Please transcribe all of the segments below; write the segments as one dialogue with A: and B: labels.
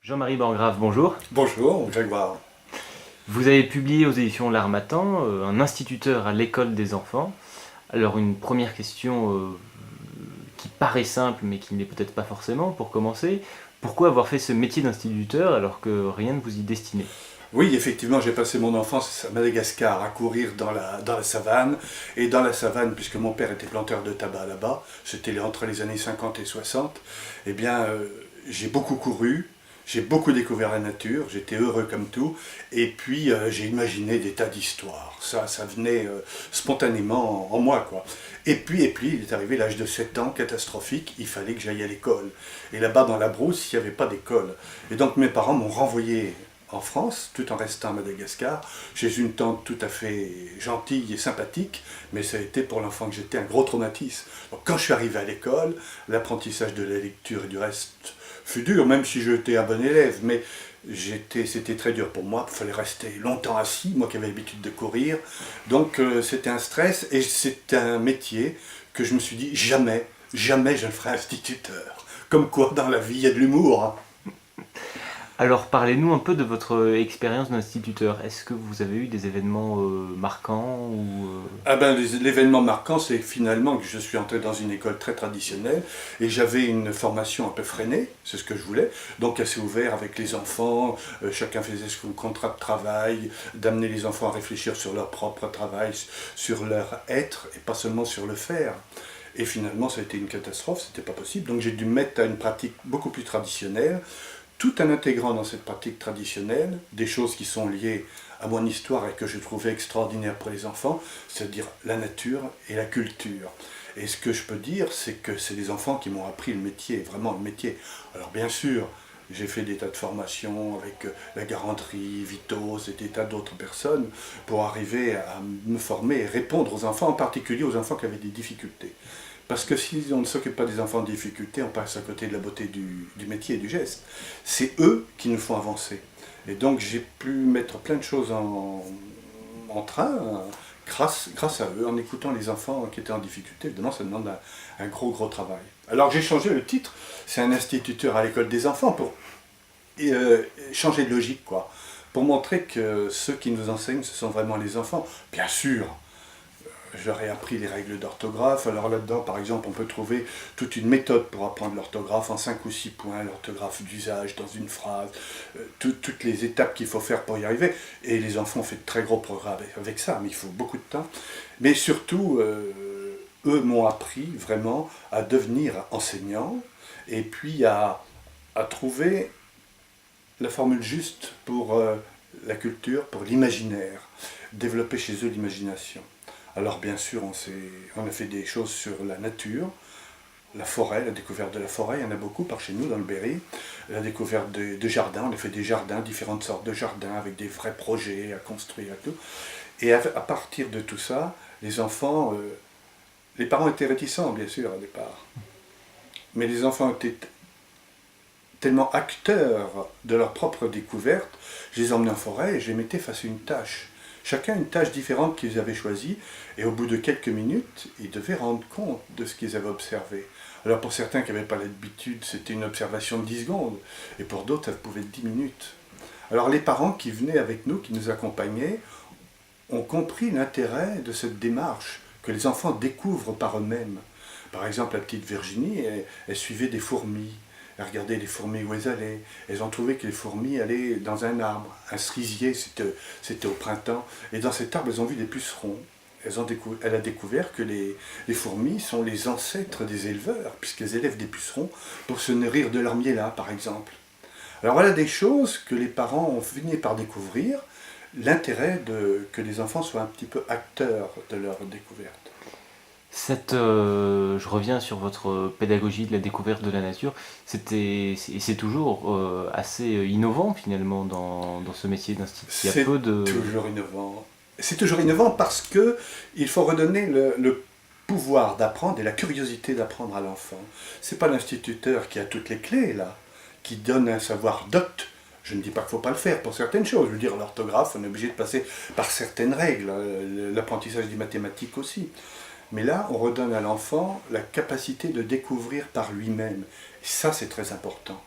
A: Jean-Marie Borgrave, bonjour.
B: Bonjour, Grégoire.
A: Vous avez publié aux éditions L'Harmattan, un instituteur à l'école des enfants. Alors une première question qui paraît simple mais qui ne l'est peut-être pas forcément pour commencer. Pourquoi avoir fait ce métier d'instituteur alors que rien ne vous y destinait?
B: Oui, effectivement, j'ai passé mon enfance à Madagascar à courir dans la savane. Et dans la savane, puisque mon père était planteur de tabac là-bas, c'était entre les années 50 et 60, eh bien, j'ai beaucoup couru, j'ai beaucoup découvert la nature, j'étais heureux comme tout. Et puis, j'ai imaginé des tas d'histoires. Ça venait spontanément en moi, quoi. Et puis, il est arrivé l'âge de 7 ans, catastrophique, il fallait que j'aille à l'école. Et là-bas, dans la brousse, il n'y avait pas d'école. Et donc, mes parents m'ont renvoyé en France, tout en restant à Madagascar, chez une tante tout à fait gentille et sympathique, mais ça a été pour l'enfant que j'étais un gros traumatisme. Donc quand je suis arrivé à l'école, l'apprentissage de la lecture et du reste fut dur, même si j'étais un bon élève, mais c'était très dur pour moi, il fallait rester longtemps assis, moi qui avais l'habitude de courir, donc c'était un stress, et c'est un métier que je me suis dit, jamais, jamais je ne ferai instituteur. Comme quoi, dans la vie, il y a de l'humour, hein.
A: Alors parlez-nous un peu de votre expérience d'instituteur. Est-ce que vous avez eu des événements marquants ou
B: Ah ben, l'événement marquant, c'est finalement que je suis entré dans une école très traditionnelle et j'avais une formation un peu freinée, c'est ce que je voulais, donc assez ouvert avec les enfants, chacun faisait son contrat de travail, d'amener les enfants à réfléchir sur leur propre travail, sur leur être et pas seulement sur le faire. Et finalement, ça a été une catastrophe, c'était pas possible, donc j'ai dû me mettre à une pratique beaucoup plus traditionnelle, tout en intégrant dans cette pratique traditionnelle des choses qui sont liées à mon histoire et que je trouvais extraordinaires pour les enfants, c'est-à-dire la nature et la culture. Et ce que je peux dire, c'est que c'est les enfants qui m'ont appris le métier, vraiment le métier. Alors bien sûr, j'ai fait des tas de formations avec la Garanterie, Vitos et des tas d'autres personnes pour arriver à me former et répondre aux enfants, en particulier aux enfants qui avaient des difficultés. Parce que si on ne s'occupe pas des enfants en difficulté, on passe à côté de la beauté du métier et du geste. C'est eux qui nous font avancer. Et donc j'ai pu mettre plein de choses en train grâce à eux, en écoutant les enfants qui étaient en difficulté. Évidemment, ça demande un gros, gros travail. Alors j'ai changé le titre, c'est un instituteur à l'école des enfants pour changer de logique, quoi. Pour montrer que ceux qui nous enseignent, ce sont vraiment les enfants. Bien sûr, j'aurais appris les règles d'orthographe. Alors là-dedans, par exemple, on peut trouver toute une méthode pour apprendre l'orthographe en 5 ou 6 points, l'orthographe d'usage dans une phrase, toutes les étapes qu'il faut faire pour y arriver. Et les enfants ont fait de très gros progrès avec ça, mais il faut beaucoup de temps. Mais surtout, eux m'ont appris vraiment à devenir enseignant et puis à trouver la formule juste pour la culture, pour l'imaginaire, développer chez eux l'imagination. Alors bien sûr, on a fait des choses sur la nature, la forêt, la découverte de la forêt, il y en a beaucoup par chez nous dans le Berry, la découverte de jardins, on a fait des jardins, différentes sortes de jardins avec des vrais projets à construire et tout. Et à partir de tout ça, les enfants, les parents étaient réticents bien sûr au départ, mais les enfants étaient tellement acteurs de leur propre découverte, je les emmenais en forêt et je les mettais face à une tâche. Chacun une tâche différente qu'ils avaient choisie, et au bout de quelques minutes, ils devaient rendre compte de ce qu'ils avaient observé. Alors pour certains qui n'avaient pas l'habitude, c'était une observation de 10 secondes, et pour d'autres, ça pouvait être 10 minutes. Alors les parents qui venaient avec nous, qui nous accompagnaient, ont compris l'intérêt de cette démarche, que les enfants découvrent par eux-mêmes. Par exemple, la petite Virginie, elle suivait des fourmis. Elle regardait les fourmis où elles allaient. Elles ont trouvé que les fourmis allaient dans un arbre, un cerisier, c'était au printemps. Et dans cet arbre, elles ont vu des pucerons. Elle a découvert que les fourmis sont les ancêtres des éleveurs, puisqu'elles élèvent des pucerons pour se nourrir de leur miel, par exemple. Alors voilà des choses que les parents ont fini par découvrir, l'intérêt que les enfants soient un petit peu acteurs de leur découverte.
A: Je reviens sur votre pédagogie de la découverte de la nature. C'est toujours assez innovant finalement dans ce métier d'institut. Il y a
B: C'est
A: peu de.
B: toujours innovant. C'est toujours innovant parce que il faut redonner le pouvoir d'apprendre et la curiosité d'apprendre à l'enfant. C'est pas l'instituteur qui a toutes les clés là, qui donne un savoir docte. Je ne dis pas qu'il ne faut pas le faire pour certaines choses. Je veux dire, l'orthographe, on est obligé de passer par certaines règles, l'apprentissage des mathématiques aussi. Mais là, on redonne à l'enfant la capacité de découvrir par lui-même. Et ça, c'est très important.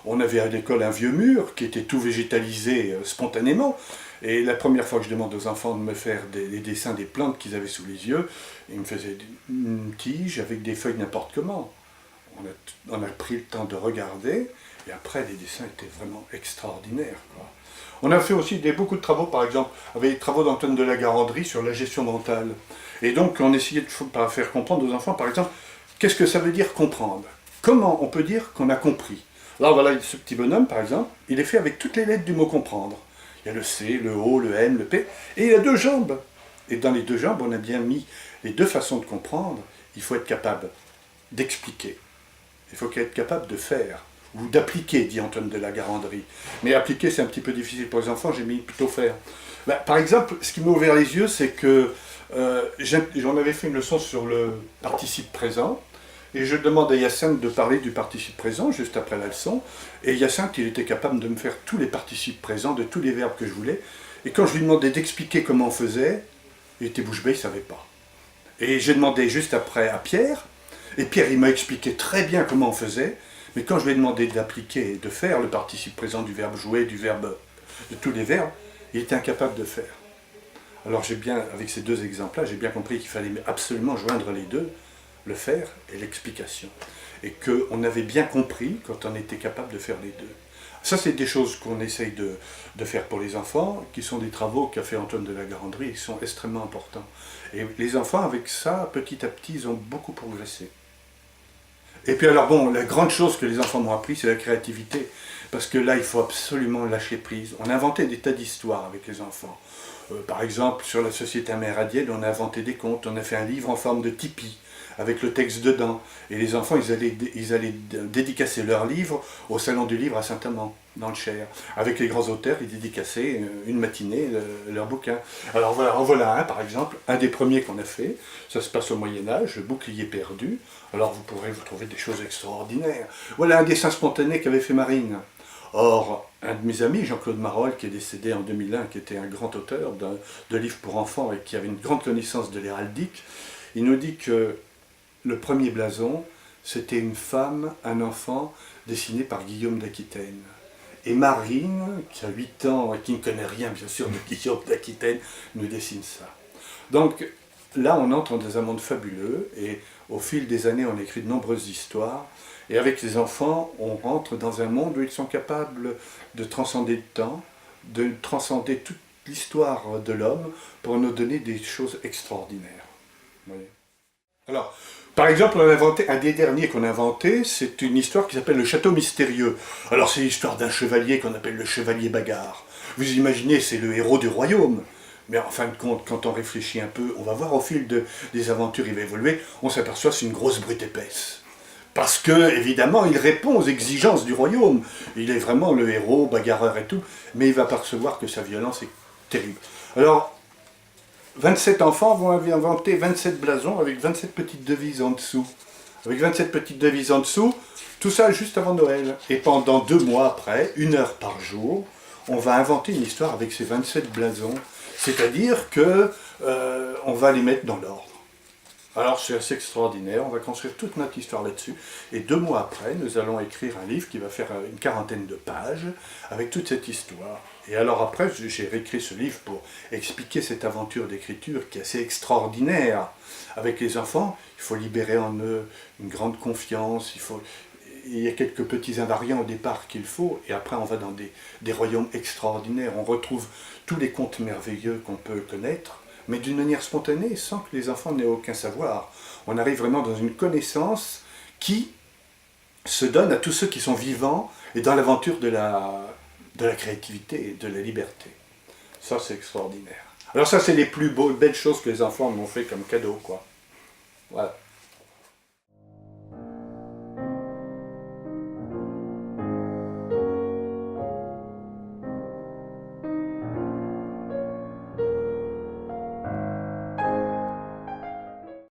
B: On avait à l'école un vieux mur qui était tout végétalisé spontanément. Et la première fois que je demande aux enfants de me faire des dessins des plantes qu'ils avaient sous les yeux, ils me faisaient une tige avec des feuilles n'importe comment. On a pris le temps de regarder, et après les dessins étaient vraiment extraordinaires, quoi. On a fait aussi beaucoup de travaux, par exemple, avec les travaux d'Antoine de la Garandrie sur la gestion mentale. Et donc on essayait de faire comprendre aux enfants, par exemple, qu'est-ce que ça veut dire comprendre? Comment on peut dire qu'on a compris? Là, voilà, ce petit bonhomme, par exemple, il est fait avec toutes les lettres du mot comprendre. Il y a le C, le O, le M, le P, et il a deux jambes. Et dans les deux jambes, on a bien mis les deux façons de comprendre. Il faut être capable d'expliquer. Il faut être capable de faire, ou d'appliquer, dit Antoine de la Garandrie. Mais appliquer, c'est un petit peu difficile pour les enfants, j'ai mis plutôt faire. Par exemple, ce qui m'a ouvert les yeux, c'est que j'en avais fait une leçon sur le participe présent, et je demande à Hyacinthe de parler du participe présent, juste après la leçon, et Hyacinthe, il était capable de me faire tous les participes présents, de tous les verbes que je voulais, et quand je lui demandais d'expliquer comment on faisait, il était bouche bée, il ne savait pas. Et j'ai demandé juste après à Pierre, et Pierre, il m'a expliqué très bien comment on faisait, mais quand je lui ai demandé d'appliquer et de faire le participe présent du verbe jouer, de tous les verbes, il était incapable de faire. Alors avec ces deux exemples-là, j'ai bien compris qu'il fallait absolument joindre les deux, le faire et l'explication. Et qu'on avait bien compris quand on était capable de faire les deux. Ça, c'est des choses qu'on essaye de faire pour les enfants, qui sont des travaux qu'a fait Antoine de la Garandrie, et qui sont extrêmement importants. Et les enfants, avec ça, petit à petit, ils ont beaucoup progressé. Et puis alors bon, la grande chose que les enfants m'ont appris, c'est la créativité. Parce que là, il faut absolument lâcher prise. On a inventé des tas d'histoires avec les enfants. Par exemple, sur la société amérindienne, on a inventé des contes, on a fait un livre en forme de tipi, avec le texte dedans. Et les enfants, ils allaient dédicacer leur livre au Salon du Livre à Saint-Amand, dans le Cher. Avec les grands auteurs, ils dédicaçaient une matinée leur bouquin. Alors voilà un, par exemple, un des premiers qu'on a fait. Ça se passe au Moyen-Âge, le bouclier perdu. Alors vous pourrez vous trouver des choses extraordinaires. Voilà un dessin spontané qu'avait fait Marine. Or, un de mes amis, Jean-Claude Marolles, qui est décédé en 2001, qui était un grand auteur de livres pour enfants et qui avait une grande connaissance de l'héraldique, il nous dit que le premier blason, c'était une femme, un enfant, dessiné par Guillaume d'Aquitaine. Et Marine, qui a 8 ans et qui ne connaît rien, bien sûr, de Guillaume d'Aquitaine, nous dessine ça. Donc là, on entre dans un monde fabuleux, et au fil des années, on écrit de nombreuses histoires, et avec les enfants, on rentre dans un monde où ils sont capables de transcender le temps, de transcender toute l'histoire de l'homme pour nous donner des choses extraordinaires. Oui. Alors, par exemple, on a inventé, un des derniers qu'on a inventé, c'est une histoire qui s'appelle le Château Mystérieux. Alors, c'est l'histoire d'un chevalier qu'on appelle le Chevalier Bagarre. Vous imaginez, c'est le héros du royaume. Mais en fin de compte, quand on réfléchit un peu, on va voir au fil des aventures, il va évoluer, on s'aperçoit que c'est une grosse brute épaisse. Parce que, évidemment, il répond aux exigences du royaume. Il est vraiment le héros, bagarreur et tout, mais il va percevoir que sa violence est terrible. Alors, 27 enfants vont inventer 27 blasons avec 27 petites devises en dessous. Avec 27 petites devises en dessous, tout ça juste avant Noël. Et pendant 2 mois après, 1 heure par jour, on va inventer une histoire avec ces 27 blasons. C'est-à-dire que on va les mettre dans l'ordre. Alors c'est assez extraordinaire, on va construire toute notre histoire là-dessus. Et 2 mois après, nous allons écrire un livre qui va faire une 40aine de pages avec toute cette histoire. Et alors après, j'ai réécrit ce livre pour expliquer cette aventure d'écriture qui est assez extraordinaire. Avec les enfants, il faut libérer en eux une grande confiance, il y a quelques petits invariants au départ qu'il faut, et après on va dans des royaumes extraordinaires. On retrouve tous les contes merveilleux qu'on peut connaître, mais d'une manière spontanée, sans que les enfants n'aient aucun savoir. On arrive vraiment dans une connaissance qui se donne à tous ceux qui sont vivants et dans l'aventure de la créativité et de la liberté. Ça, c'est extraordinaire. Alors ça, c'est les plus belles choses que les enfants m'ont fait comme cadeau, quoi. Voilà.